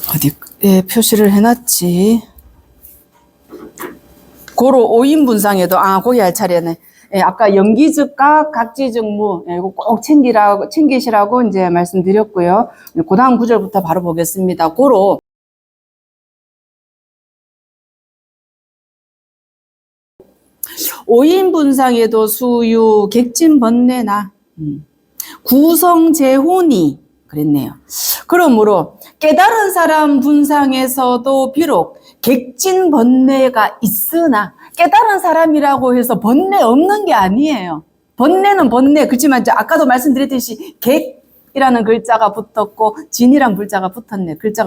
어디에 표시를 해놨지? 고로 5인 분상에도, 거기 할 차례네. 예, 아까 연기즉각, 각지즉무, 예, 이거 꼭 챙기시라고 이제 말씀드렸고요. 그 다음 구절부터 바로 보겠습니다. 고로 5인 분상에도 수유, 객진 번뇌나, 구성재혼이, 그랬네요. 그러므로 깨달은 사람 분상에서도 비록 객진 번뇌가 있으나 깨달은 사람이라고 해서 번뇌 없는 게 아니에요. 번뇌는 번뇌. 그렇지만 아까도 말씀드렸듯이 객이라는 글자가 붙었고 진이란 글자가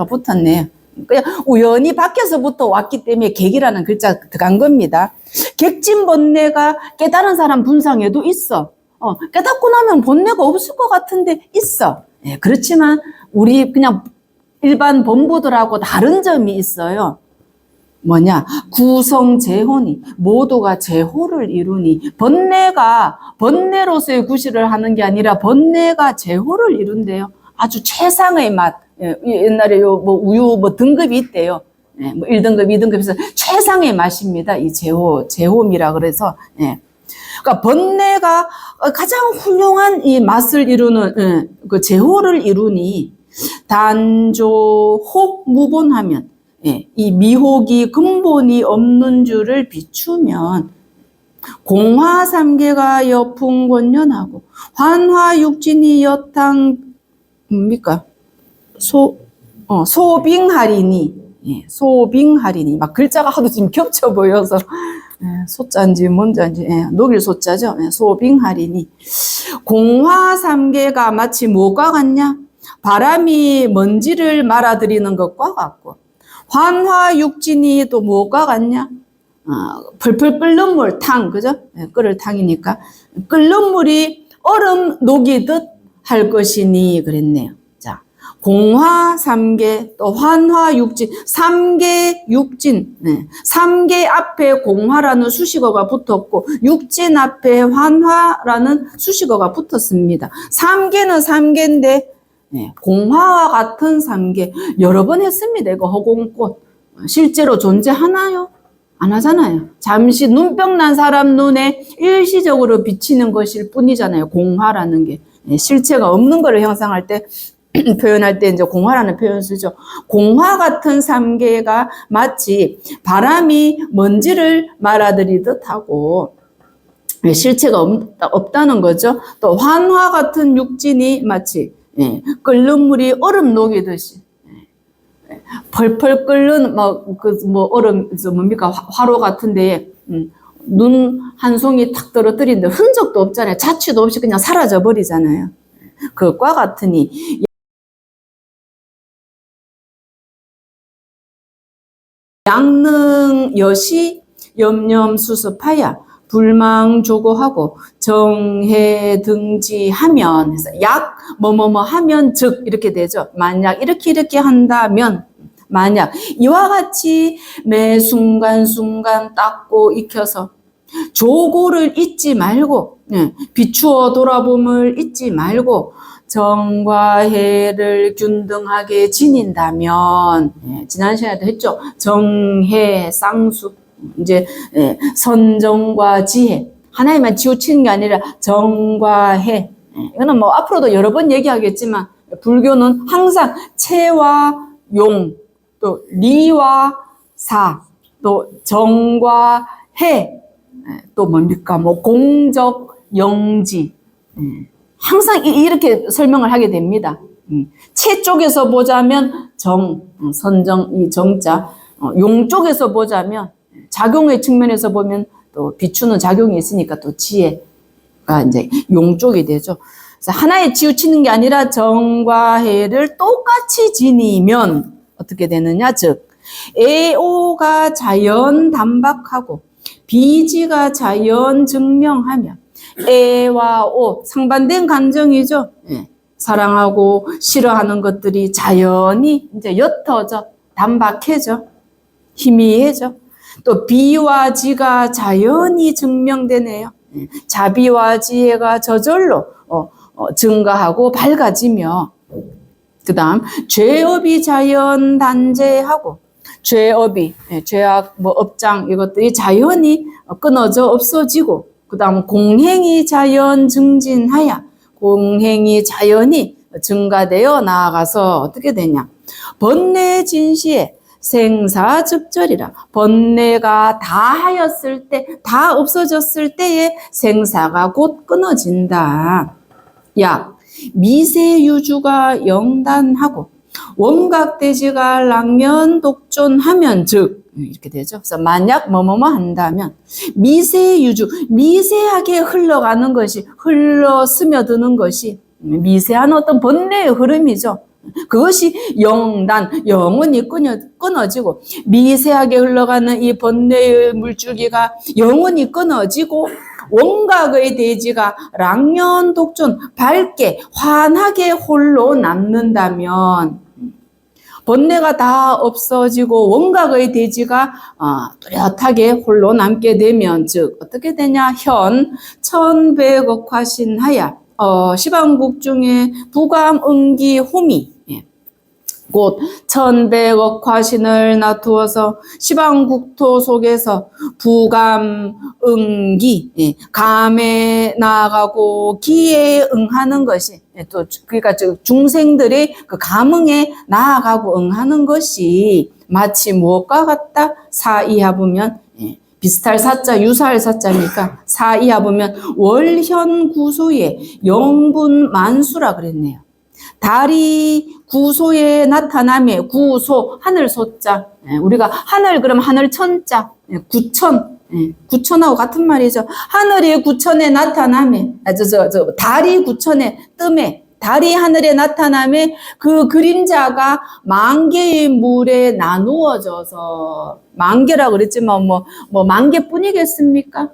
붙었네요. 그냥 우연히 밖에서부터 왔기 때문에 객이라는 글자 들어간 겁니다. 객진 번뇌가 깨달은 사람 분상에도 있어. 깨닫고 나면 번뇌가 없을 것 같은데 있어. 예, 그렇지만 우리 그냥 일반 범부들하고 다른 점이 있어요. 뭐냐? 구성재혼이, 모두가 재호를 이루니, 번뇌가 번뇌로서의 구실을 하는 게 아니라 번뇌가 재호를 이룬대요. 아주 최상의 맛. 예, 옛날에 우유 등급이 있대요. 예, 1등급, 2등급에서 최상의 맛입니다. 이 재호미라 그래서. 예. 그러니까 번뇌가 가장 훌륭한 이 맛을 이루는 그 재호를 이루니 단조 혹 무본하면, 이 미혹이 근본이 없는 줄을 비추면 공화삼계가 여풍권연하고 환화육진이 여탕 뭡니까? 소빙하리니, 소빙하리니. 막 글자가 하도 지금 겹쳐 보여서 소자인지 뭔자인지, 녹일 소자죠. 소빙하리니. 공화삼계가 마치 뭐가 같냐? 바람이 먼지를 말아들이는 것과 같고, 환화육진이 또 뭐가 같냐? 펄펄 끓는 물, 탕, 그죠? 끓을 탕이니까. 끓는 물이 얼음 녹이듯 할 것이니, 그랬네요. 자, 공화삼계, 또 환화육진, 삼계육진, 삼계 앞에 공화라는 수식어가 붙었고, 육진 앞에 환화라는 수식어가 붙었습니다. 삼계는 삼계인데, 공화와 같은 삼계, 여러 번 했습니다. 이거 허공꽃. 실제로 존재하나요? 안 하잖아요. 잠시 눈병 난 사람 눈에 일시적으로 비치는 것일 뿐이잖아요. 공화라는 게. 실체가 없는 거를 형상할 때, 표현할 때 이제 공화라는 표현 쓰죠. 공화 같은 삼계가 마치 바람이 먼지를 말아들이듯 하고, 실체가 없다는 거죠. 또 환화 같은 육진이 마치 끓는 물이 얼음 녹이듯이 펄펄 끓는 얼음 뭡니까 화로 같은데 눈 한 송이 탁 떨어뜨리는데 흔적도 없잖아요. 자취도 없이 그냥 사라져 버리잖아요. 그것과 같으니 양능 여시 염염수습하야 불망조고하고 정해 등지하면 해서 약 뭐뭐뭐 하면 즉 이렇게 되죠. 만약 이렇게 한다면, 만약 이와 같이 매 순간순간 닦고 익혀서 조고를 잊지 말고, 비추어 돌아봄을 잊지 말고 정과 해를 균등하게 지닌다면, 지난 시간에도 했죠. 정해 쌍수, 이제 선정과 지혜, 하나에만 치우치는 게 아니라 정과 해. 이거는 뭐 앞으로도 여러 번 얘기하겠지만 불교는 항상 체와 용, 또 리와 사, 또 정과 해, 또 뭡니까 뭐 공적 영지, 항상 이렇게 설명을 하게 됩니다. 체 쪽에서 보자면 정, 선정, 이 정자, 용 쪽에서 보자면 작용의 측면에서 보면 또 비추는 작용이 있으니까 또 지혜가 이제 용 쪽이 되죠. 그래서 하나에 치우치는 게 아니라 정과 해를 똑같이 지니면 어떻게 되느냐? 즉 애오가 자연 담박하고 비지가 자연 증명하며, 애와 오 상반된 감정이죠. 사랑하고 싫어하는 것들이 자연히 이제 옅어져 담박해져 희미해져. 또 비와 지가 자연히 증명되네요. 자비와 지혜가 저절로 증가하고 밝아지며 그 다음, 죄업이 자연 단죄하고, 죄업이, 죄악, 업장, 이것들이 자연히 끊어져 없어지고, 그 다음, 공행이 자연 증진하여, 공행이 자연히 증가되어 나아가서 어떻게 되냐. 번뇌 진시에 생사즉절이라. 번뇌가 다 하였을 때, 다 없어졌을 때에 생사가 곧 끊어진다. 약 미세유주가 영단하고 원각대지가 랑연독존하면 즉 이렇게 되죠. 그래서 만약 뭐뭐뭐 한다면 미세유주, 미세하게 흘러가는 것이, 흘러 스며드는 것이 미세한 어떤 번뇌의 흐름이죠. 그것이 영단, 영원히 끊어지고, 미세하게 흘러가는 이 번뇌의 물줄기가 영원히 끊어지고, 원각의 대지가 랑연독존, 밝게 환하게 홀로 남는다면, 번뇌가 다 없어지고 원각의 대지가 뚜렷하게 홀로 남게 되면, 즉 어떻게 되냐. 현 천백억화신하야, 시방국 중에 부감, 응기, 호미, 곧 천백억 화신을 놔두어서 시방국토 속에서 부감, 응기, 감에 나아가고 기에 응하는 것이, 또 그러니까 중생들이 그 감응에 나아가고 응하는 것이 마치 무엇과 같다? 사이하보면, 비슷할 사자, 유사할 사자니까 사이하보면 월현구소의 영분 만수라 그랬네요. 달이 구소에 나타남에, 구소, 하늘 소자. 우리가 하늘 그러면 하늘 천자, 구천, 구천하고 같은 말이죠. 하늘이 구천에 나타남에, 달이 구천에 뜸에, 달이 하늘에 나타남에 그 그림자가 만 개의 물에 나누어져서, 만 개라고 그랬지만 만 개뿐이겠습니까?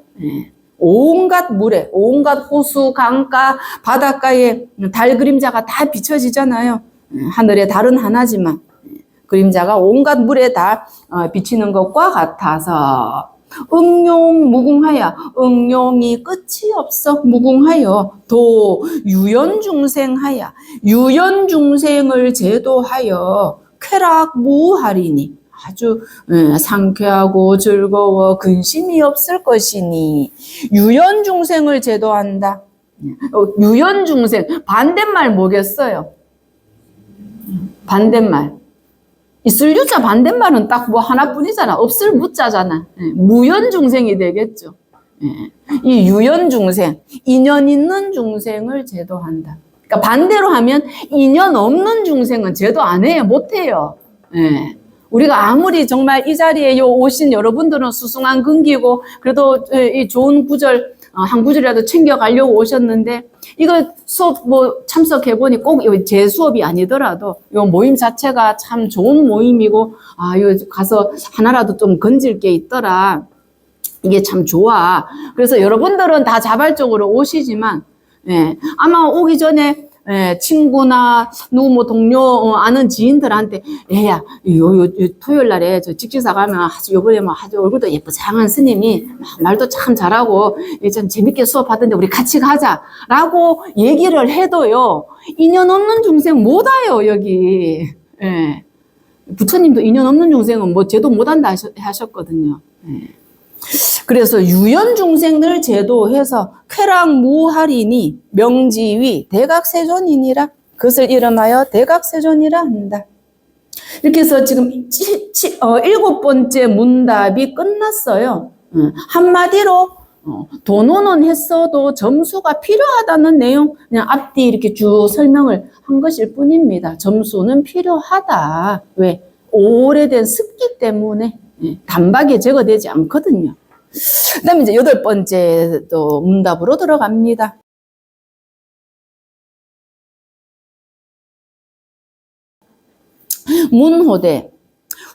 온갖 물에, 온갖 호수, 강가, 바닷가에 달 그림자가 다 비춰지잖아요. 하늘의 달은 하나지만 그림자가 온갖 물에 다 비치는 것과 같아서 응용 무궁하여, 응용이 끝이 없어 무궁하여, 도 유연중생하여, 유연중생을 제도하여 쾌락 무하리니, 아주 상쾌하고 즐거워 근심이 없을 것이니, 유연중생을 제도한다. 유연중생, 반대말 뭐겠어요? 반대말. 있을 유자 반대말은 딱 하나뿐이잖아. 없을 무자잖아. 무연중생이 되겠죠. 이 유연중생, 인연 있는 중생을 제도한다. 그러니까 반대로 하면 인연 없는 중생은 제도 안 해요. 못 해요. 우리가 아무리 정말 이 자리에 오신 여러분들은 수승한 근기고, 그래도 이 좋은 구절, 한 구절이라도 챙겨가려고 오셨는데, 이거 수업 참석해보니 꼭 제 수업이 아니더라도 이 모임 자체가 참 좋은 모임이고, 이거 가서 하나라도 좀 건질 게 있더라. 이게 참 좋아. 그래서 여러분들은 다 자발적으로 오시지만, 아마 오기 전에 친구나 누구 동료 아는 지인들한테 애야 요 토요일 날에 저 직지사 가면 아주 요번에 아주 얼굴도 예쁘장한 스님이 말도 참 잘하고 참 재밌게 수업하던데 우리 같이 가자라고 얘기를 해도요, 인연 없는 중생 못 와요 여기. 부처님도 인연 없는 중생은 제도 못 한다 하셨거든요. 그래서 유연중생을 제도해서 쾌락무하리니 명지위 대각세존이니라. 그것을 이름하여 대각세존이라 한다. 이렇게 해서 지금 7번째 문답이 끝났어요. 한마디로 도노는 했어도 점수가 필요하다는 내용, 그냥 앞뒤 이렇게 쭉 설명을 한 것일 뿐입니다. 점수는 필요하다. 왜? 오래된 습기 때문에 단박에 적어되지 않거든요. 그 다음에 이제 8번째 또 문답으로 들어갑니다. 문호대.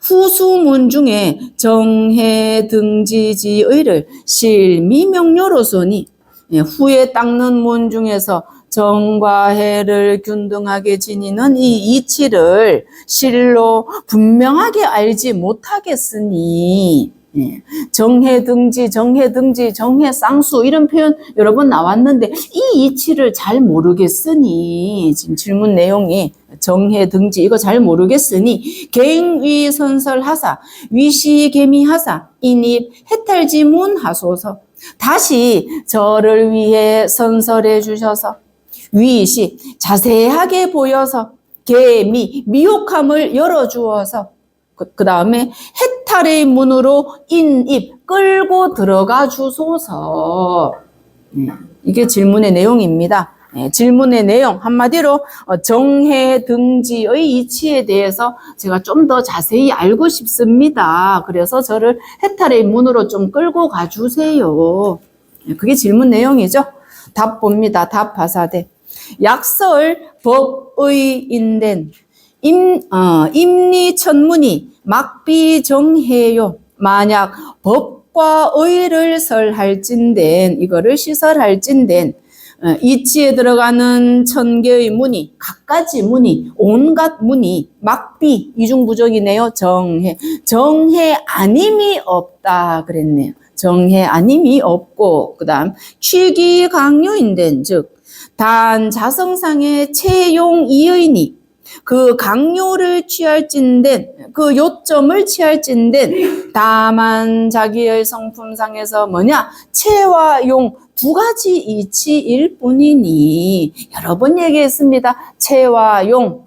후수문 중에 정해 등지지의를 실미명료로 쓰니, 후에 닦는 문 중에서 정과 해를 균등하게 지니는 이 이치를 실로 분명하게 알지 못하겠으니, 정해등지, 정해등지, 정해쌍수 이런 표현 여러 번 나왔는데 이 이치를 잘 모르겠으니, 지금 질문 내용이 정해 등지 이거 잘 모르겠으니 갱위선설하사 위시개미하사 인입 해탈지문하소서. 다시 저를 위해 선설해 주셔서 위시 자세하게 보여서 개미 미혹함을 열어주어서 그 다음에 해탈의 문으로 인입 끌고 들어가 주소서. 이게 질문의 내용입니다. 질문의 내용 한마디로 정해 등지의 이치에 대해서 제가 좀 더 자세히 알고 싶습니다. 그래서 저를 해탈의 문으로 좀 끌고 가주세요. 그게 질문 내용이죠. 답 봅니다. 답 파사대. 약설 법의 인된 임리천문이 막비정해요. 만약 법과 의를 설할진된 이거를 시설할진된 이치에 들어가는 천개의 문이 갖가지 문이 온갖 문이 막비 이중부족이네요. 정해 아님이 없다 그랬네요. 정해 아님이 없고 그 다음 취기강요인된 즉 단 자성상의 채용 이의니 그 강요를 취할진된 그 요점을 취할진된 다만 자기의 성품상에서 뭐냐 채와 용 두 가지 이치일 뿐이니 여러 번 얘기했습니다. 채와 용,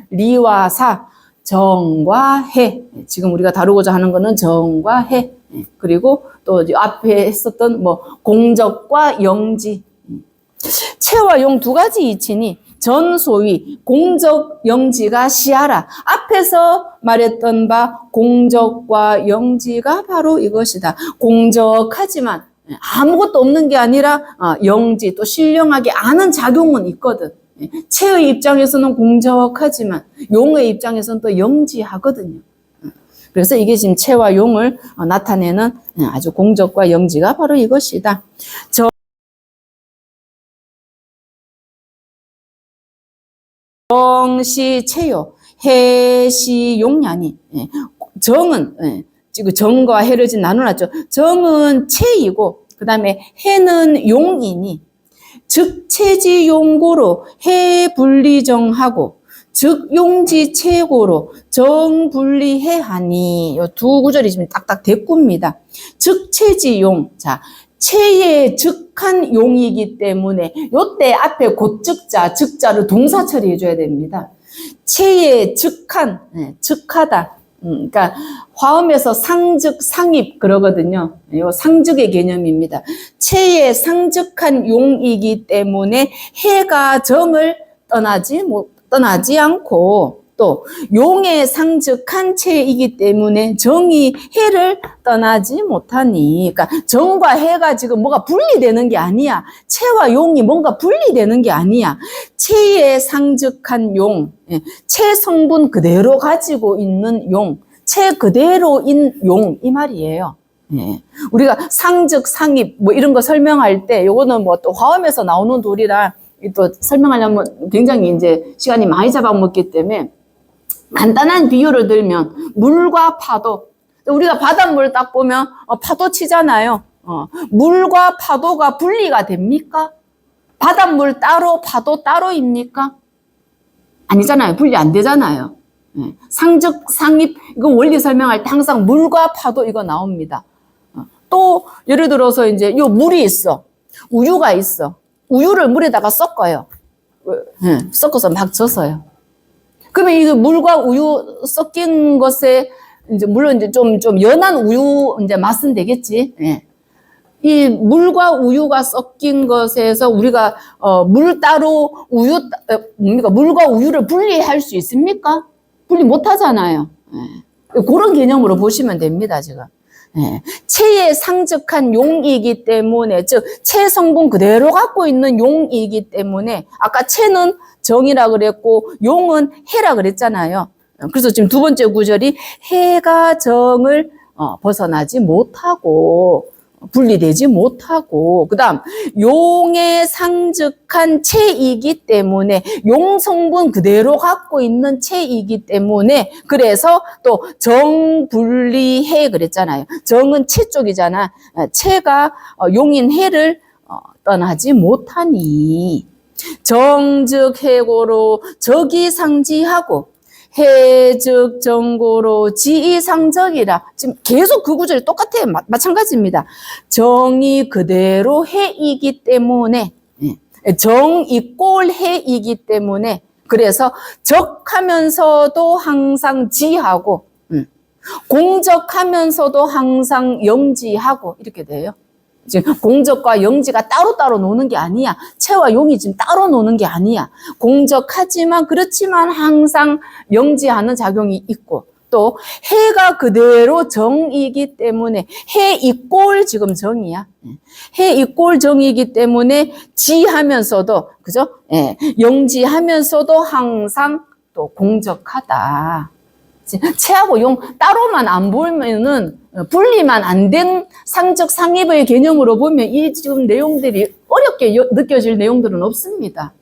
리와 사, 정과 해. 지금 우리가 다루고자 하는 거는 정과 해. 그리고 또 앞에 했었던 뭐 공적과 영지. 채와 용 두 가지 이치니 전소위 공적 영지가 시하라. 앞에서 말했던 바 공적과 영지가 바로 이것이다. 공적하지만 아무것도 없는 게 아니라 영지 또 신령하게 아는 작용은 있거든. 채의 입장에서는 공적하지만 용의 입장에서는 또 영지하거든요. 그래서 이게 지금 채와 용을 나타내는 아주 공적과 영지가 바로 이것이다. 정시 채요, 해시 용냐니. 정은 지금 정과 해를 지금 나눠놨죠. 정은 채이고 그 다음에 해는 용이니 즉 채지용고로 해분리정하고 즉 용지채고로 정분리해하니 이 두 구절이 지금 딱딱 대꾸입니다. 즉 채지용 자 채의 즉한 용이기 때문에 요때 앞에 곧즉자 즉자를 동사 처리해 줘야 됩니다. 채의 즉한 즉하다. 그러니까 화음에서 상즉 상입 그러거든요. 요 상즉의 개념입니다. 채의 상즉한 용이기 때문에 해가 정을 떠나지 않고 또 용의 상즉한 채이기 때문에 정이 해를 떠나지 못하니 그러니까 정과 해가 지금 뭐가 분리되는 게 아니야. 채와 용이 뭔가 분리되는 게 아니야. 채의 상즉한 용, 채 성분 그대로 가지고 있는 용, 채 그대로인 용 이 말이에요. 우리가 상즉, 상입 뭐 이런 거 설명할 때 요거는 뭐 또 화음에서 나오는 돌이라 또 설명하려면 굉장히 이제 시간이 많이 잡아먹기 때문에 간단한 비유를 들면 물과 파도 우리가 바닷물 딱 보면 파도 치잖아요. 물과 파도가 분리가 됩니까? 바닷물 따로 파도 따로입니까? 아니잖아요. 분리 안 되잖아요. 상즉 상입 이거 원리 설명할 때 항상 물과 파도 이거 나옵니다. 또 예를 들어서 이제 요 물이 있어. 우유가 있어. 우유를 물에다가 섞어요. 섞어서 막 젖어요. 그러면 이 물과 우유 섞인 것에 이제 물론 이제 좀 연한 우유 이제 맛은 되겠지. 이 물과 우유가 섞인 것에서 우리가 물 따로 우유 뭡니까? 물과 우유를 분리할 수 있습니까? 분리 못 하잖아요. 그런 개념으로 보시면 됩니다, 지금. 채의 상즉한 용이기 때문에 즉 채 성분 그대로 갖고 있는 용이기 때문에 아까 채는 정이라 그랬고 용은 해라 그랬잖아요. 그래서 지금 두 번째 구절이 해가 정을 벗어나지 못하고 분리되지 못하고 그 다음 용의 상즉한 채이기 때문에 용 성분 그대로 갖고 있는 채이기 때문에 그래서 또 정분리해 그랬잖아요. 정은 채 쪽이잖아. 채가 용인 해를 떠나지 못하니 정즉 해고로 적이상지하고 해즉 정고로 지이상적이라. 지금 계속 그 구절이 똑같아요. 마찬가지입니다. 정이 그대로 해이기 때문에, 정이 꼴 해이기 때문에, 그래서 적하면서도 항상 지하고, 공적하면서도 항상 영지하고 이렇게 돼요. 지금 공적과 영지가 따로따로 노는 게 아니야. 채와 용이 지금 따로 노는 게 아니야. 공적하지만 그렇지만 항상 영지하는 작용이 있고, 또 해가 그대로 정이기 때문에 해 이꼴 지금 정이야. 해 이꼴 정이기 때문에 지하면서도, 그죠? 영지하면서도 항상 또 공적하다. 채하고 용 따로만 안 보면은, 분리만 안 된 상적 상입의 개념으로 보면 이 지금 내용들이 어렵게 느껴질 내용들은 없습니다.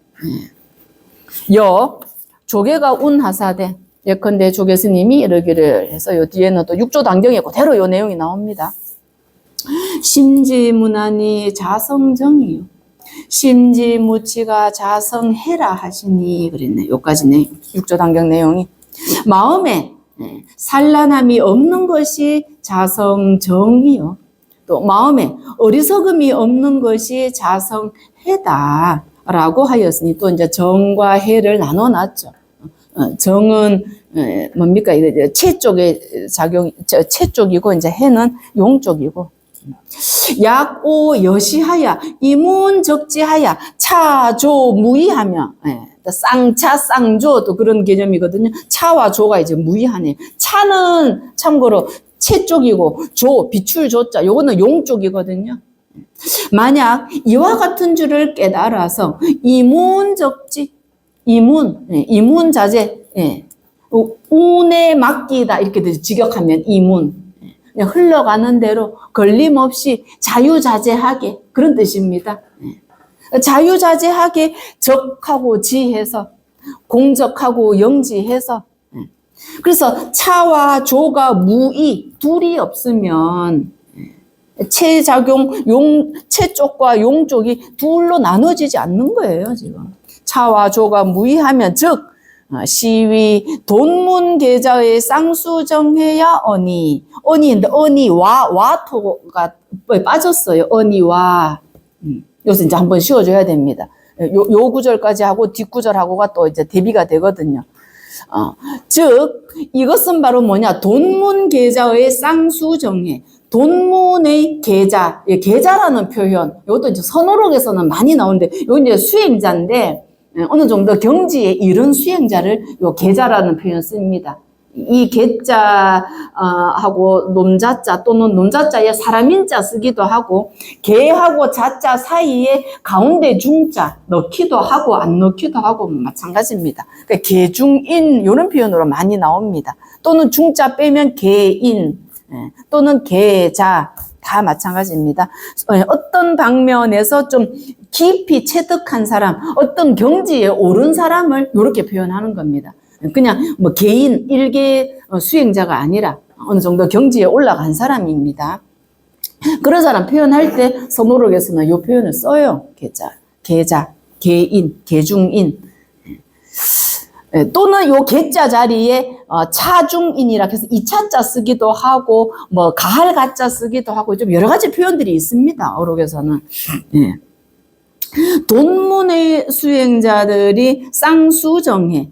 조계가 운하사대. 예컨대 조계 스님이 이러기를 해서 요 뒤에는 또 육조 단경에 그대로 요 내용이 나옵니다. 심지무난히 자성정이요. 심지무치가 자성해라 하시니 그랬네. 요까지 내용, 육조 단경 내용이. 마음에 산란함이 없는 것이 자성정이요. 또 마음에 어리석음이 없는 것이 자성해다 라고 하였으니, 또 이제 정과 해를 나눠놨죠. 정은 뭡니까? 채 쪽의 작용, 채 쪽이고, 이제 해는 용 쪽이고. 약오 여시하야 이문적지하야 차조 무이하며, 쌍차 쌍조 또 그런 개념이거든요. 차와 조가 이제 무이하네. 차는 참고로 채 쪽이고, 조 비출 조자 요거는 용 쪽이거든요. 만약 이와 같은 줄을 깨달아서 이문적지, 이문자재, 운에 맡기다 이렇게 직역하면 이문, 그냥 흘러가는 대로 걸림없이 자유자재하게, 그런 뜻입니다. 자유자재하게 적하고 지해서, 공적하고 영지해서. 그래서 차와 조가 무이, 둘이 없으면 채작용, 채 쪽과 용 쪽이 둘로 나눠지지 않는 거예요, 지금. 차와 조가 무이하면, 즉, 시위, 돈문 계좌의 쌍수정해야 언이인데, 와토가 빠졌어요. 언이와. 여기서 이제 한번 씌워줘야 됩니다. 요 구절까지 하고 뒷구절하고가 또 이제 대비가 되거든요. 즉, 이것은 바로 뭐냐? 돈문 계좌의 쌍수정해. 돈문의 계좌, 계좌라는 표현, 이것도 이제 선어록에서는 많이 나오는데, 이거 이제 수행자인데, 어느 정도 경지에 이른 수행자를 요 계자라는 표현 씁니다. 이 계자 하고 논자자 또는 논자자에 사람인자 쓰기도 하고, 계하고 자자 사이에 가운데 중자 넣기도 하고 안 넣기도 하고 마찬가지입니다. 그러니까 계중인 이런 표현으로 많이 나옵니다. 또는 중자 빼면 계인 또는 계자 다 마찬가지입니다. 어떤 방면에서 좀 깊이 체득한 사람, 어떤 경지에 오른 사람을 이렇게 표현하는 겁니다. 그냥 뭐 개인, 일개 수행자가 아니라 어느 정도 경지에 올라간 사람입니다. 그런 사람 표현할 때 선호록에서는 이 표현을 써요. 계자, 계인, 계중인. 또는 요 계자 자리에 차중인이라 해서 이차자 쓰기도 하고, 뭐 가할 가자 쓰기도 하고, 좀 여러 가지 표현들이 있습니다. 어록에서는. 돈문의 수행자들이 쌍수정해,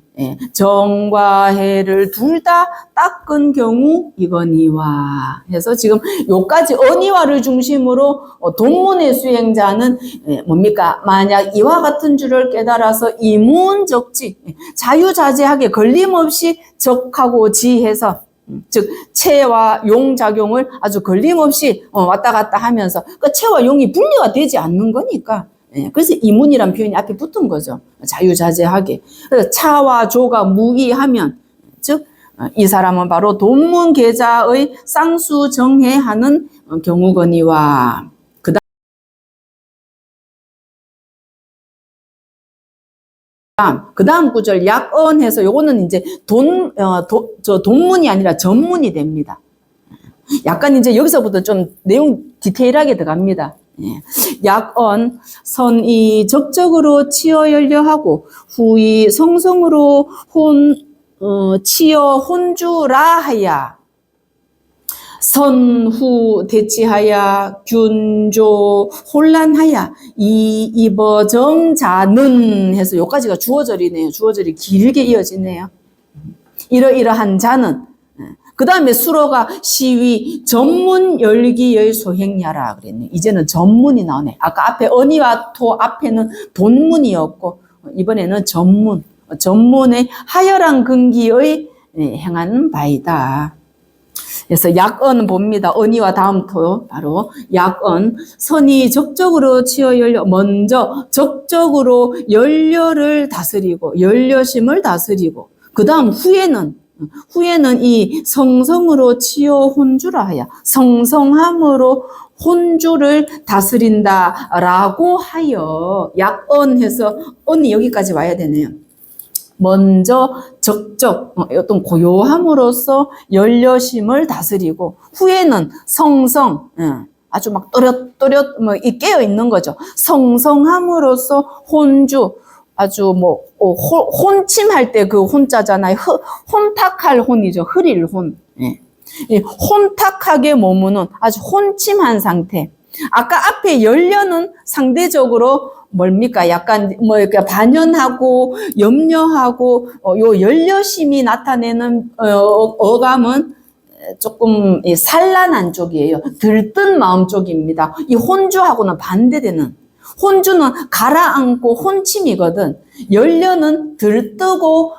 정과 해를 둘 다 닦은 경우 이거니와 해서 지금 요까지 언이와를 중심으로 돈문의 수행자는 뭡니까? 만약 이와 같은 줄을 깨달아서 이문적지, 자유자재하게 걸림없이 적하고 지해서, 즉 채와 용 작용을 아주 걸림없이 왔다 갔다 하면서 그 채와 용이 분리가 되지 않는 거니까, 그래서 이문이란 표현이 앞에 붙은 거죠. 자유자재하게. 그래서 차와 조가 무이하면, 즉 이 사람은 바로 돈문 계자의 쌍수정해하는 경우거니와. 그 다음 구절 약언해서 요거는 이제 돈문이 아니라 전문이 됩니다. 약간 이제 여기서부터 좀 내용 디테일하게 들어갑니다. 예. 약언 선이 적적으로 치어 열려하고 후이 성성으로 치어 혼주라 하야 선후 대치하야 균조 혼란하야 이버정자는 해서 여기까지가 주어절이네요. 주어절이 길게 이어지네요. 이러이러한 자는 그 다음에 수로가 시위 전문 열기의 소행야라 그랬네. 이제는 전문이 나오네. 아까 앞에 언이와 토 앞에는 본문이었고 이번에는 전문의 하열한 근기의 행한 바이다. 그래서 약언 봅니다. 언이와 다음 토 바로 약언 선이 적적으로 치어 열려 먼저 적적으로 열려를 다스리고 열려심을 다스리고 그 다음 후에는 이 성성으로 치어 혼주라 하야 성성함으로 혼주를 다스린다라고 하여 약언해서 언이 여기까지 와야 되네요. 먼저 적적 어떤 고요함으로써 열려심을 다스리고 후에는 성성 아주 막 또렷또렷 깨어 있는 거죠. 성성함으로써 혼주 아주 혼침할 때 그 혼자잖아요. 혼탁할 혼이죠. 흐릴 혼. 예. 혼탁하게 머무는 아주 혼침한 상태. 아까 앞에 열려는 상대적으로 뭡니까? 약간 이렇게 반연하고 염려하고 요 열려심이 나타내는 어감은 조금 산란한 쪽이에요. 들뜬 마음 쪽입니다. 이 혼주하고는 반대되는. 혼주는 가라앉고 혼침이거든. 열려는 들뜨고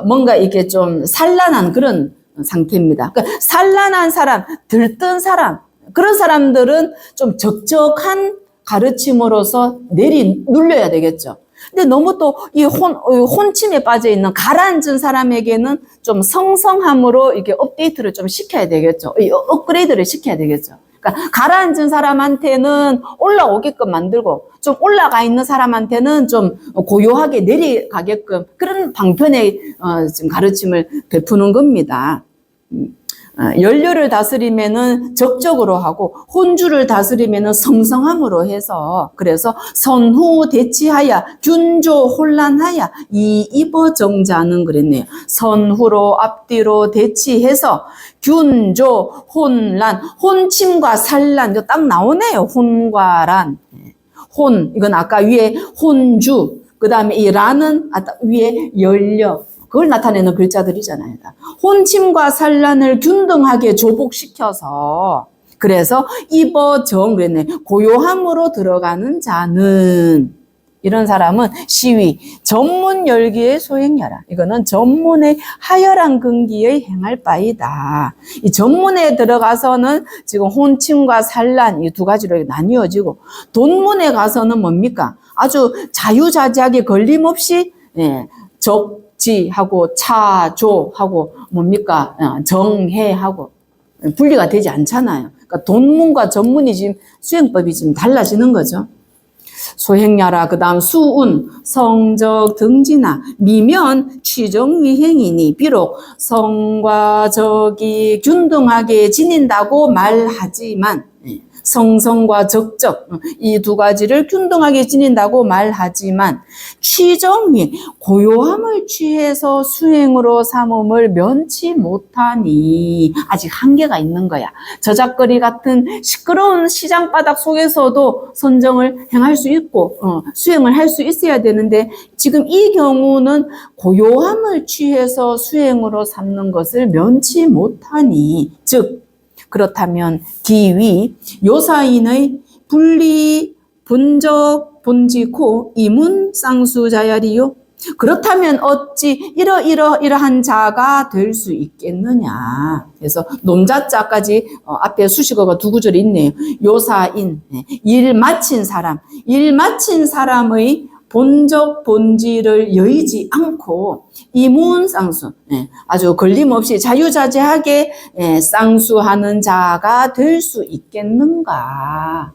뭔가 이게 좀 산란한 그런 상태입니다. 그러니까 산란한 사람, 들뜬 사람 그런 사람들은 좀 적적한 가르침으로서 눌려야 되겠죠. 근데 너무 또 이 혼침에 빠져 있는 가라앉은 사람에게는 좀 성성함으로 이렇게 업데이트를 좀 시켜야 되겠죠. 업그레이드를 시켜야 되겠죠. 그러니까 가라앉은 사람한테는 올라오게끔 만들고 좀 올라가 있는 사람한테는 좀 고요하게 내려가게끔 그런 방편의 지금 가르침을 베푸는 겁니다. 연료를 다스리면은 적적으로 하고 혼주를 다스리면은 성성함으로 해서 그래서 선후 대치하야 균조 혼란하야 이입어정자는 그랬네요. 선후로 앞뒤로 대치해서 균조 혼란 혼침과 산란 이거 딱 나오네요. 혼과 란 혼 이건 아까 위에 혼주 그 다음에 이 란은 위에 열려 그걸 나타내는 글자들이잖아요. 혼침과 산란을 균등하게 조복시켜서 그래서 입어정 그랬네. 고요함으로 들어가는 자는 이런 사람은 시위 전문 열기의 소행야라. 이거는 전문의 하열한 근기의 행할 바이다. 이 전문에 들어가서는 지금 혼침과 산란 이 두 가지로 나뉘어지고 돈문에 가서는 뭡니까? 아주 자유자재하게 걸림없이 적지하고 차조하고 뭡니까? 정해하고 분리가 되지 않잖아요. 그러니까 돈문과 전문이 지금 수행법이 지금 달라지는 거죠. 소행야라 그 다음 수운 성적 등지나 미면 취정위행이니 비록 성과 적이 균등하게 지닌다고 말하지만 성성과 적적 이 두 가지를 균등하게 지닌다고 말하지만 취정위 고요함을 취해서 수행으로 삼음을 면치 못하니 아직 한계가 있는 거야. 저작거리 같은 시끄러운 시장바닥 속에서도 선정을 행할 수 있고 수행을 할 수 있어야 되는데 지금 이 경우는 고요함을 취해서 수행으로 삼는 것을 면치 못하니 즉 그렇다면 기위 요사인의 분리 본적 본지코 이문 쌍수자야리요. 그렇다면 어찌 이러한 자가 될 수 있겠느냐. 그래서 논자자까지 앞에 수식어가 두 구절이 있네요. 요사인 일 마친 사람의 본적 본질을 여의지 않고 이문쌍수 아주 걸림없이 자유자재하게 쌍수하는 자가 될 수 있겠는가.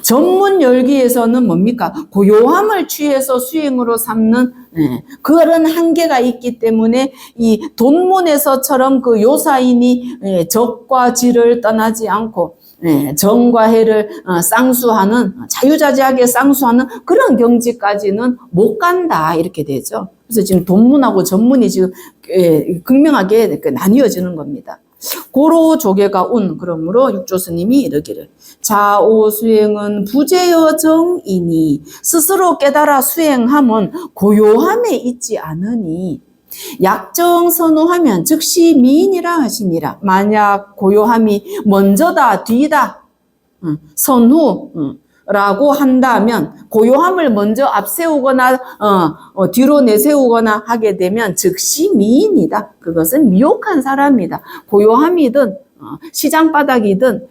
전문 열기에서는 뭡니까? 고요함을 취해서 수행으로 삼는 그런 한계가 있기 때문에 이 돈문에서처럼 그 요사인이 적과 질을 떠나지 않고 정과 해를 쌍수하는, 자유자재하게 쌍수하는 그런 경지까지는 못 간다 이렇게 되죠. 그래서 지금 돈문하고 전문이 지금 극명하게 나뉘어지는 겁니다. 고로 조계가 운. 그러므로 육조스님이 이러기를 자오 수행은 부재여 정이니 스스로 깨달아 수행함은 고요함에 있지 않으니 약정 선호하면 즉시 미인이라 하시니라. 만약 고요함이 먼저다 뒤다 선후라고 한다면 고요함을 먼저 앞세우거나 뒤로 내세우거나 하게 되면 즉시 미인이다. 그것은 미혹한 사람이다. 고요함이든 시장바닥이든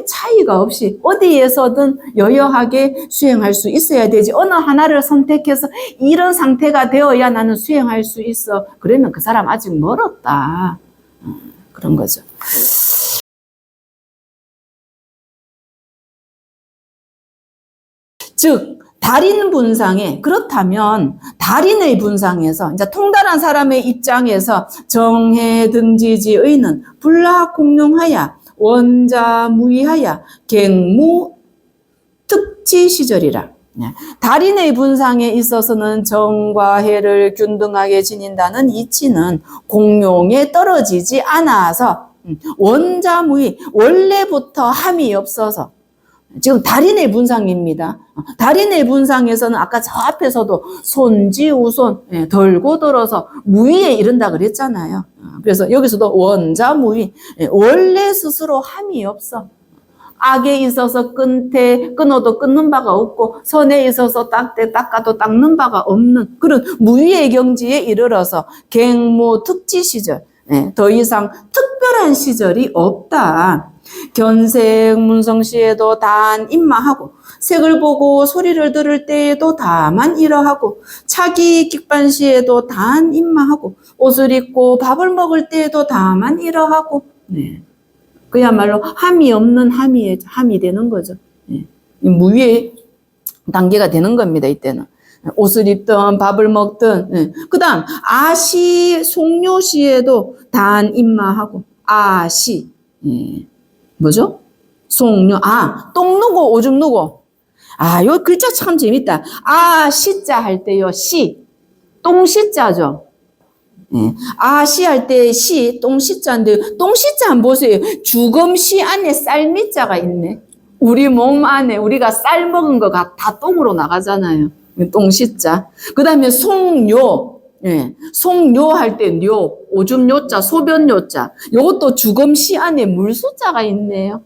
차이가 없이 어디에서든 여여하게 수행할 수 있어야 되지. 어느 하나를 선택해서 이런 상태가 되어야 나는 수행할 수 있어. 그러면 그 사람 아직 멀었다. 그런 거죠. 즉 달인 분상에, 그렇다면 달인의 분상에서 이제 통달한 사람의 입장에서 정해 등지지의는 불락공룡하야 원자무의하야 갱무 특지 시절이라. 달인의 분상에 있어서는 정과 해를 균등하게 지닌다는 이치는 공룡에 떨어지지 않아서 원자무의, 원래부터 함이 없어서, 지금 달인의 분상입니다. 달인의 분상에서는 아까 저 앞에서도 손지우손 덜고 들어서 무의에 이른다 그랬잖아요. 그래서 여기서도 원자무의, 원래 스스로 함이 없어. 악에 있어서 끊어도 끊는 바가 없고 선에 있어서 닦아도 닦는 바가 없는 그런 무의의 경지에 이르러서 갱무 특지 시절, 더 이상 특별한 시절이 없다. 견색 문성시에도 단 입마하고 색을 보고 소리를 들을 때에도 다만 이러하고 차기 깃반시에도 단 입마하고 옷을 입고 밥을 먹을 때에도 다만 이러하고 그야말로 함이 없는 함이 되는 거죠. 무위의 단계가 되는 겁니다. 이때는 옷을 입든 밥을 먹든. 그 다음 아시 송료시에도 단 입마하고 아시 뭐죠? 송료. 똥 누고 오줌 누고. 요 글자 참 재밌다. 시자 할 때요. 시. 똥 시자죠. 시 할 때 시, 똥 시자인데 똥 시자 한번 보세요. 주검시 안에 쌀미자가 있네. 우리 몸 안에 우리가 쌀 먹은 거가 다 똥으로 나가잖아요. 똥 시자. 그 다음에 송료. 송료 할 때 뇨, 오줌 요자, 소변 요자. 요것도 주검시 안에 물수자가 있네요.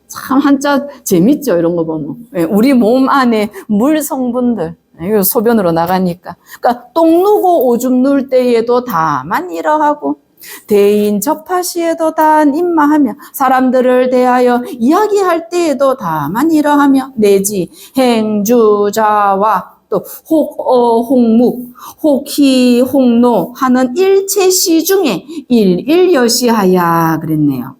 참 한자 재밌죠, 이런 거 보면. 우리 몸 안에 물 성분들. 이거 소변으로 나가니까. 그러니까 똥 누고 오줌 누울 때에도 다만 이러하고 대인 접하시에도 단 입마하며 사람들을 대하여 이야기할 때에도 다만 이러하며 내지 행주자와 또 혹묵, 혹희, 혹노 하는 일체시 중에 일여시하야 그랬네요.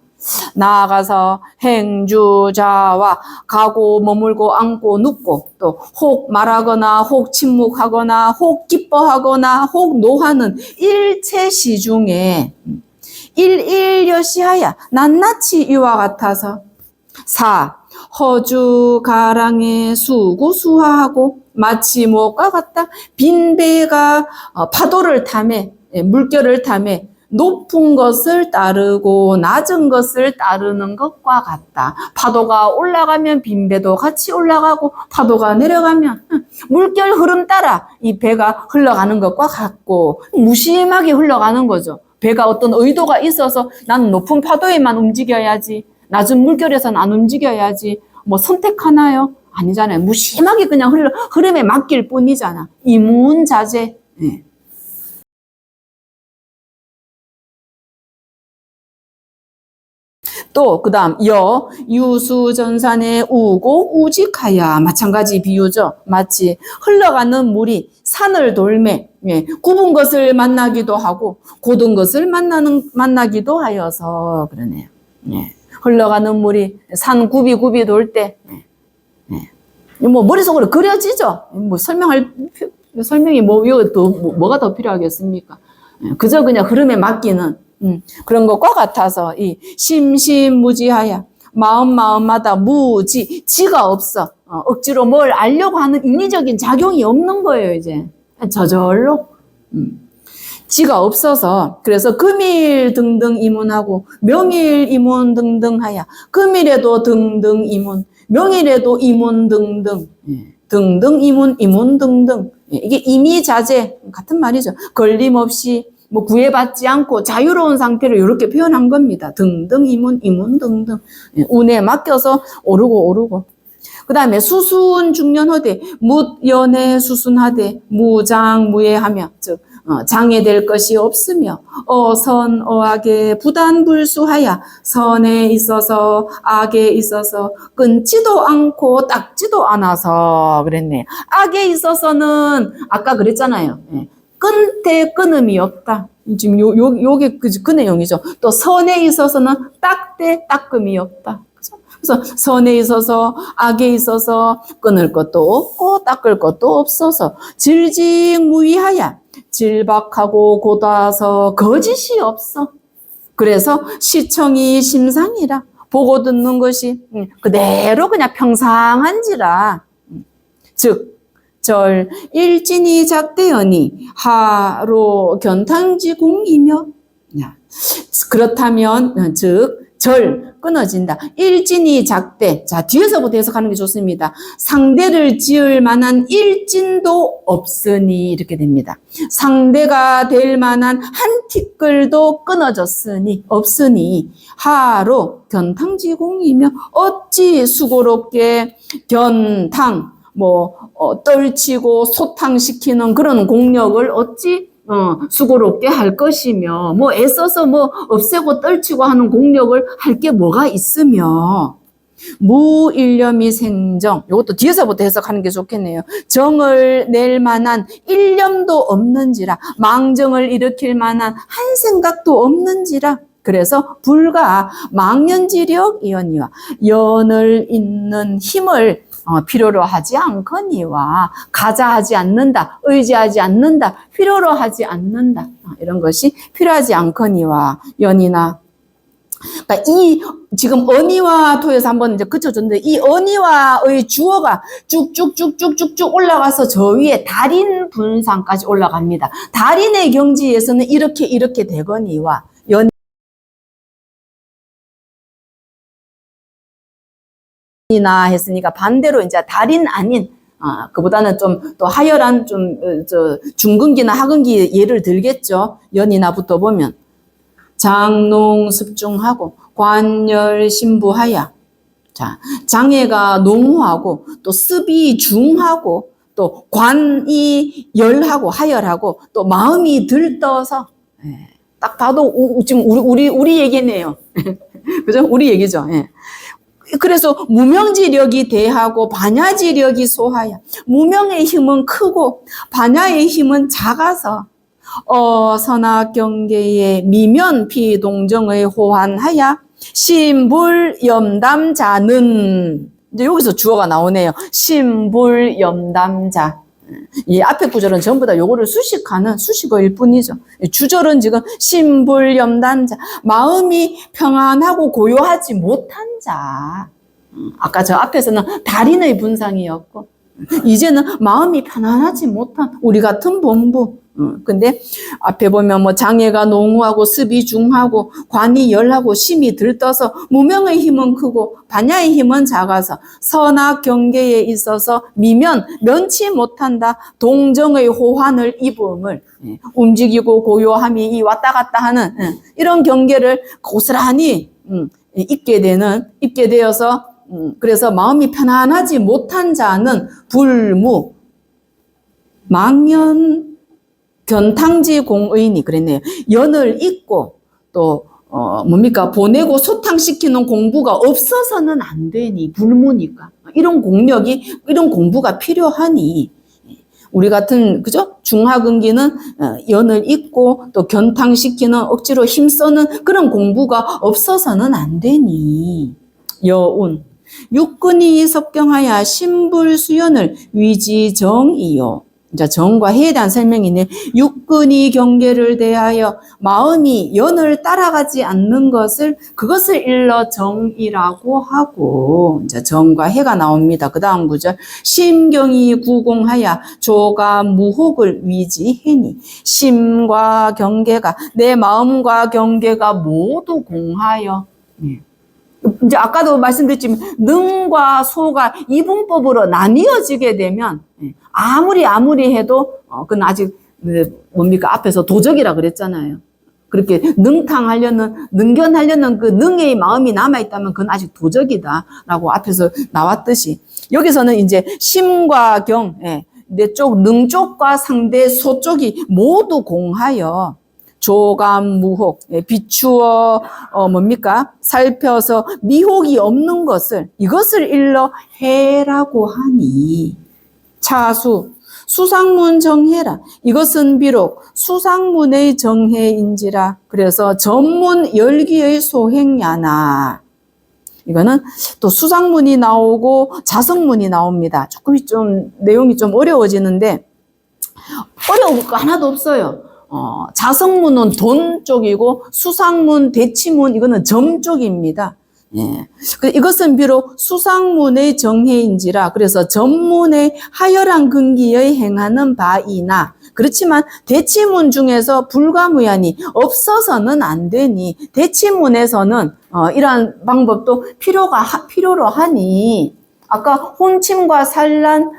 나아가서 행주자와 가고 머물고 앉고 눕고 또 혹 말하거나 혹 침묵하거나 혹 기뻐하거나 혹 노하는 일체시 중에 일여시하야 낱낱이 이와 같아서 허주 가랑에 수고수하하고 마치 무엇과 같다. 빈 배가 파도를 탐해 물결을 탐해 높은 것을 따르고 낮은 것을 따르는 것과 같다. 파도가 올라가면 빈 배도 같이 올라가고 파도가 내려가면 물결 흐름 따라 이 배가 흘러가는 것과 같고 무심하게 흘러가는 거죠. 배가 어떤 의도가 있어서 나는 높은 파도에만 움직여야지, 낮은 물결에서는 안 움직여야지, 뭐 선택하나요? 아니잖아요. 무심하게 그냥 흐름에 맡길 뿐이잖아. 이문자재. 또 그 다음 유수전산에 우고 우직하야 마찬가지 비유죠. 마치 흘러가는 물이 산을 돌매 굽은 것을 만나기도 하고 곧은 것을 만나기도 하여서 그러네요. 흘러가는 물이 산 굽이 돌 때 뭐 머릿속으로 그려지죠. 뭐 설명이 뭐가 더 필요하겠습니까? 그저 그냥 흐름에 맡기는 그런 것과 같아서 이 심심무지하야 마음마다 무지, 지가 없어. 억지로 뭘 알려고 하는 인위적인 작용이 없는 거예요, 이제. 저절로. 지가 없어서, 그래서 금일 등등 이문하고 명일 이문 등등 하야. 금일에도 등등 이문, 명일에도 이문 등등. 등등 이문, 이문 등등. 이게 임의자재 같은 말이죠. 걸림없이 뭐 구애받지 않고 자유로운 상태를 이렇게 표현한 겁니다. 등등 이문, 이문 등등. 운에 맡겨서 오르고. 그 다음에 수순 중년하되 묻연에 수순하되 무장무예하며 즉 장애될 것이 없으며 어선어악에 부단불수하여 선에 있어서 악에 있어서 끊지도 않고 닦지도 않아서 그랬네. 악에 있어서는 아까 그랬잖아요. 끊되 끊음이 없다. 지금 요게 그 내용이죠. 또 선에 있어서는 닦되 닦음이 없다. 그래서 선에 있어서 악에 있어서 끊을 것도 없고 닦을 것도 없어서 질직무이하야 질박하고 고다서 거짓이 없어. 그래서 시청이 심상이라 보고 듣는 것이 그대로 그냥 평상한지라. 즉 절 일진이 작대여니 하로 견탕지공이며 그렇다면 즉 절 끊어진다. 일진이 작대. 자, 뒤에서부터 해석하는 게 좋습니다. 상대를 지을 만한 일진도 없으니 이렇게 됩니다. 상대가 될 만한 한 티끌도 끊어졌으니 없으니 하로 견탕지공이며 어찌 수고롭게 견탕 떨치고 소탕시키는 그런 공력을 어찌 수고롭게 할 것이며, 애써서 없애고 떨치고 하는 공력을 할 게 뭐가 있으며, 무일념이 생정, 이것도 뒤에서부터 해석하는 게 좋겠네요. 정을 낼 만한 일념도 없는지라, 망정을 일으킬 만한 한 생각도 없는지라, 그래서 불가 망연지력이언니와 연을 잇는 힘을 필요로 하지 않거니와 가자하지 않는다, 의지하지 않는다, 필요로 하지 않는다. 이런 것이 필요하지 않거니와 연이나. 그러니까 이 지금 언이와 토에서 한번 이제 그쳐줬는데 이 언이와의 주어가 쭉쭉쭉쭉쭉쭉 올라가서 저 위에 달인 분상까지 올라갑니다. 달인의 경지에서는 이렇게 되거니와 연 이나 했으니까 반대로 이제 달인 아닌 그보다는 좀 또 하열한 좀 중근기나 하근기 예를 들겠죠. 연이나부터 보면 장농 습중하고 관열 신부하야. 자, 장애가 농후하고 또 습이 중하고 또 관이 열하고 하열하고 또 마음이 들떠서 딱 봐도 지금 우리 얘기네요. 그죠? 우리 얘기죠. 그래서 무명지력이 대하고 반야지력이 소하야. 무명의 힘은 크고 반야의 힘은 작아서 선악경계의 미면 피동정의 호환하야 신불염담자는 이제 여기서 주어가 나오네요. 신불염담자. 이 앞에 구절은 전부 다 요거를 수식하는 수식어일 뿐이죠. 주절은 지금 신불염담자, 마음이 평안하고 고요하지 못한 자. 아까 저 앞에서는 달인의 분상이었고 이제는 마음이 편안하지 못한 우리 같은 범부. 근데 앞에 보면 장애가 농후하고 습이 중하고 관이 열하고 심이 들떠서 무명의 힘은 크고 반야의 힘은 작아서 선악 경계에 있어서 면치 못한다. 동정의 호환을 입음을 움직이고 고요함이 이 왔다 갔다 하는 이런 경계를 고스란히 입게 되어서 그래서 마음이 편안하지 못한 자는 불무 망연 견탕지 공의니 그랬네요. 연을 잇고 또 보내고 소탕시키는 공부가 없어서는 안 되니 불무니까 이런 공부가 필요하니 우리 같은 그죠 중하근기는 연을 잇고 또 견탕시키는 억지로 힘쓰는 그런 공부가 없어서는 안 되니 여운 육근이 석경하야 신불수연을 위지정이요. 이제 정과 해에 대한 설명이네. 육근이 경계를 대하여 마음이 연을 따라가지 않는 것을 그것을 일러 정이라고 하고 이제 정과 해가 나옵니다. 그 다음 구절 심경이 구공하여 조가 무혹을 위지해니 심과 경계가 내 마음과 경계가 모두 공하여 이제 아까도 말씀드렸지만 능과 소가 이분법으로 나뉘어지게 되면 아무리 해도 그건 아직 뭡니까 앞에서 도적이라 그랬잖아요. 그렇게 능견하려는 그 능의 마음이 남아있다면 그건 아직 도적이다라고 앞에서 나왔듯이 여기서는 이제 심과 경, 내 쪽, 능 쪽과 상대 소 쪽이 모두 공하여 조감, 무혹, 비추어, 뭡니까? 살펴서 미혹이 없는 것을, 이것을 일러 해라고 하니. 차수, 수상문 정해라. 이것은 비록 수상문의 정해인지라. 그래서 전문 열기의 소행야나. 이거는 또 수상문이 나오고 자성문이 나옵니다. 조금 좀, 내용이 좀 어려워지는데, 어려운 거 하나도 없어요. 자성문은 돈 쪽이고 수상문, 대치문 이거는 점 쪽입니다. 예. 이것은 비록 수상문의 정해인지라 그래서 전문의 하열한 근기의 행하는 바이나 그렇지만 대치문 중에서 불가무야니 없어서는 안 되니 대치문에서는 이러한 방법도 필요로 하니 아까 혼침과 산란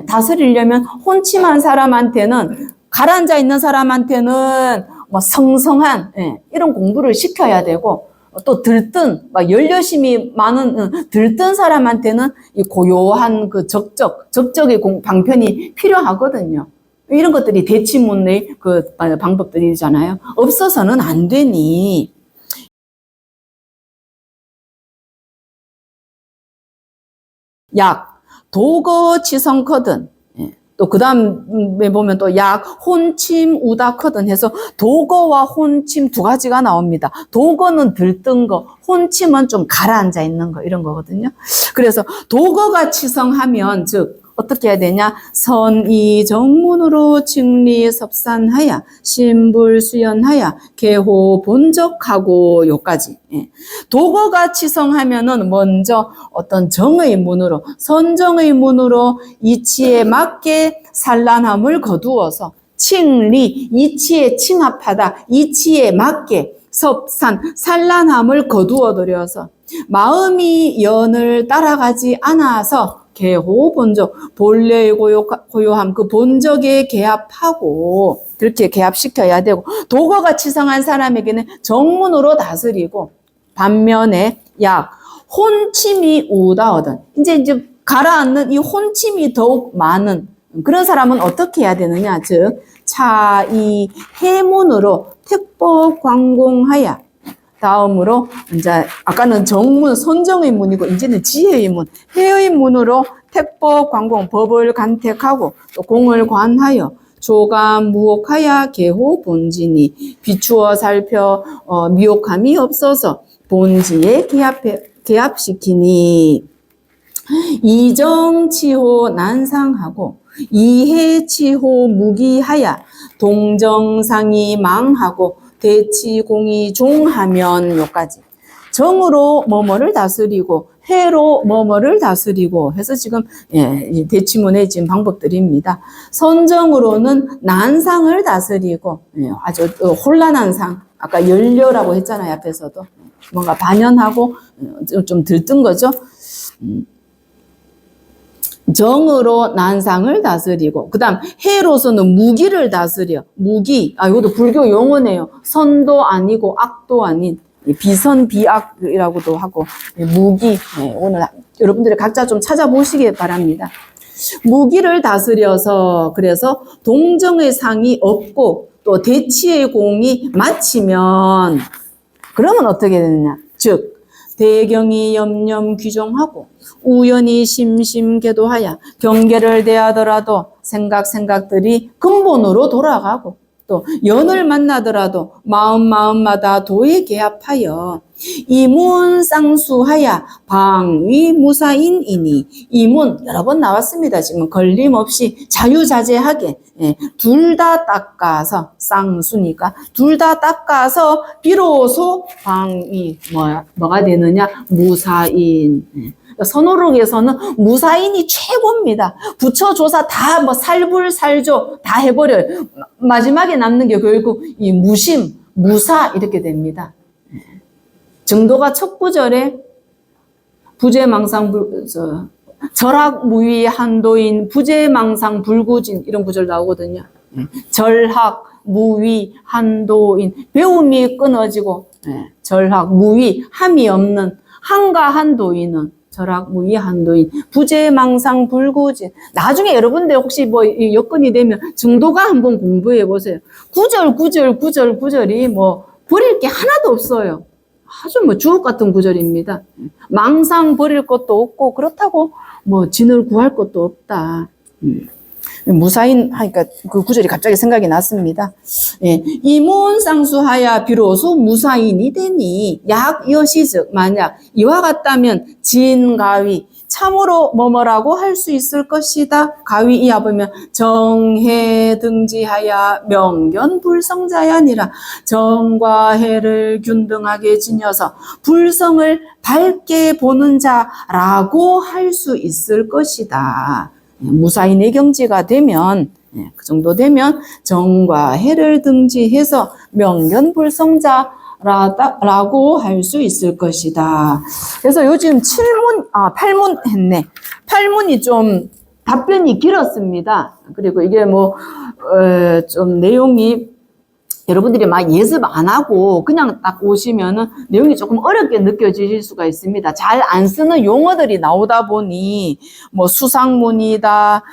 다스리려면 혼침한 사람한테는 가라앉아 있는 사람한테는 뭐 성성한 이런 공부를 시켜야 되고 또 들뜬 막 열여심이 많은 들뜬 사람한테는 이 고요한 그 적적의 방편이 필요하거든요. 이런 것들이 대치문의 그 방법들이잖아요. 없어서는 안 되니. 약 도거치성커든 또 그 다음에 보면 또 약, 혼침, 우다커든 해서 도거와 혼침 두 가지가 나옵니다. 도거는 들뜬 거, 혼침은 좀 가라앉아 있는 거 이런 거거든요. 그래서 도거가 치성하면 즉 어떻게 해야 되냐? 선이 정문으로 증리 섭산하야 신불수연하야 개호 본적하고 요까지. 도거가 치성하면은 먼저 어떤 정의 문으로 선정의 문으로 이치에 맞게 산란함을 거두어서 칭리 이치에 칭합하다 이치에 맞게 섭산 산란함을 거두어들여서 마음이 연을 따라가지 않아서 개호 본적 본래의 고요함 그 본적에 개합하고 그렇게 개합시켜야 되고 도거가 치성한 사람에게는 정문으로 다스리고 반면에 약 혼침이 우다하든 이제 가라앉는 이 혼침이 더욱 많은 그런 사람은 어떻게 해야 되느냐 즉 차이 해문으로 택법 광공하야 다음으로 이제 아까는 정문 선정의 문이고 이제는 지혜의 문 해의 문으로 택법 광공 법을 간택하고 또 공을 관하여 조감 무혹하야 개호 본진이 비추어 살펴 미혹함이 없어서 본지에 개합시키니 이정치호 난상하고 이해치호 무기하야 동정상이 망하고 대치공이 종하면 요까지 정으로 뭐뭐를 다스리고 해로 뭐뭐를 다스리고 해서 지금 대치문의 지금 방법들입니다. 선정으로는 난상을 다스리고 아주 혼란한 상 아까 연료라고 했잖아요. 앞에서도 뭔가 반연하고 좀 들뜬 거죠. 정으로 난상을 다스리고 그 다음 해로서는 무기를 다스려 무기 이것도 불교 용어네요. 선도 아니고 악도 아닌 비선 비악이라고도 하고 무기 오늘 여러분들이 각자 좀 찾아보시기 바랍니다. 무기를 다스려서 그래서 동정의 상이 없고 또 대치의 공이 마치면 그러면 어떻게 되느냐 즉 대경이 염염 규정하고 우연히 심심계도하여 경계를 대하더라도 생각들이 근본으로 돌아가고 또 연을 만나더라도 마음마다 도에 개합하여 이문 쌍수하야 방위무사인이니. 이문 여러 번 나왔습니다. 지금 걸림없이 자유자재하게 둘 다 닦아서, 쌍수니까 둘 다 닦아서 비로소 방위 뭐가 되느냐? 무사인. 선호록에서는 무사인이 최고입니다. 부처 조사 다 뭐 살불살조 다 해버려요. 마지막에 남는 게 결국 이 무심, 무사 이렇게 됩니다. 정도가 첫 구절에 절학무위 한도인 부재망상 불구진 이런 구절 나오거든요. 절학, 무위, 한도인 배움이 끊어지고 절학, 무위, 함이 없는 한가 한도인은 절학, 무위, 한도인 부재망상 불구진. 나중에 여러분들 혹시 뭐 여건이 되면 정도가 한번 공부해 보세요. 구절이 뭐 버릴 게 하나도 없어요. 아주 뭐 주옥 같은 구절입니다. 망상 버릴 것도 없고 그렇다고 뭐 진을 구할 것도 없다. 무사인 하니까 그 구절이 갑자기 생각이 났습니다. 이문쌍수하야 비로소 무사인이 되니 약여시즉 만약 이와 같다면 진가위 참으로 뭐뭐라고 할 수 있을 것이다. 가위 이하보면 정해등지하야 명견불성자야니라. 정과 해를 균등하게 지녀서 불성을 밝게 보는 자라고 할 수 있을 것이다. 무사인의 경지가 되면 그 정도 되면 정과 해를 등지해서 명견불성자라고 할 수 있을 것이다. 그래서 요즘 8문 했네. 8문이 좀 답변이 길었습니다. 그리고 이게 좀 내용이 여러분들이 막 예습 안 하고 그냥 딱 오시면은 내용이 조금 어렵게 느껴지실 수가 있습니다. 잘 안 쓰는 용어들이 나오다 보니 뭐 수상문이다,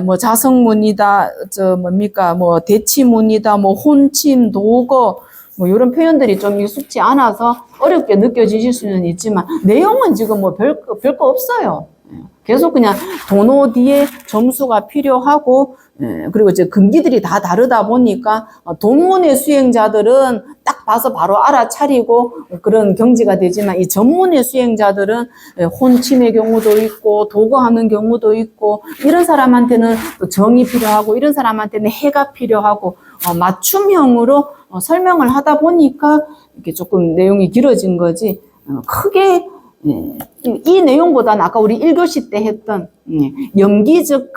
뭐 자성문이다, 뭐 대치문이다, 뭐 혼침, 도거, 뭐 이런 표현들이 좀 익숙지 않아서 어렵게 느껴지실 수는 있지만 내용은 지금 뭐 별거 없어요. 계속 그냥 도노 뒤에 점수가 필요하고, 그리고 이제 금기들이 다 다르다 보니까 동문의 수행자들은 딱 봐서 바로 알아차리고 그런 경지가 되지만 이 전문의 수행자들은 혼침의 경우도 있고 도거하는 경우도 있고 이런 사람한테는 또 정이 필요하고 이런 사람한테는 해가 필요하고 맞춤형으로 설명을 하다 보니까 이렇게 조금 내용이 길어진 거지 크게 이 내용보다는 아까 우리 1교시 때 했던 염기즉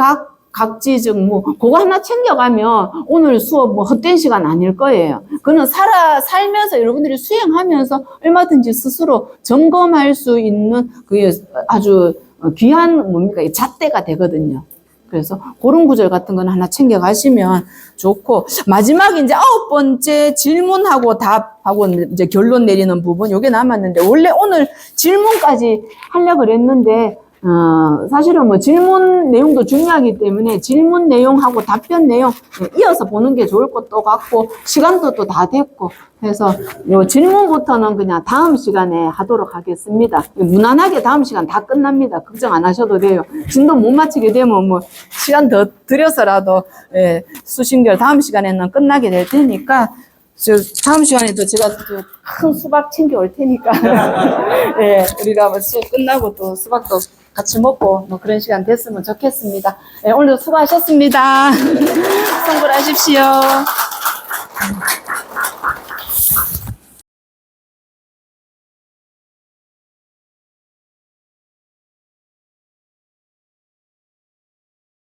각지즉 무 그거 하나 챙겨가면 오늘 수업 뭐 헛된 시간 아닐 거예요. 그거는 살면서 여러분들이 수행하면서 얼마든지 스스로 점검할 수 있는 그게 아주 귀한 잣대가 되거든요. 그래서 그런 구절 같은 건 하나 챙겨가시면 좋고, 마지막에 이제 9번째 질문하고 답하고 이제 결론 내리는 부분, 요게 남았는데, 원래 오늘 질문까지 하려고 그랬는데, 사실은 뭐 질문 내용도 중요하기 때문에 질문 내용하고 답변 내용 이어서 보는 게 좋을 것도 같고, 시간도 또 다 됐고, 그래서 요 질문부터는 그냥 다음 시간에 하도록 하겠습니다. 무난하게 다음 시간 다 끝납니다. 걱정 안 하셔도 돼요. 진도 못 맞추게 되면 뭐 시간 더 들여서라도 수신결 다음 시간에는 끝나게 될 테니까 다음 시간에도 제가 또 큰 수박 챙겨올 테니까 우리가 뭐 수업 끝나고 또 수박도 같이 먹고 뭐 그런 시간 됐으면 좋겠습니다. 오늘도 수고하셨습니다. 성불하십시오.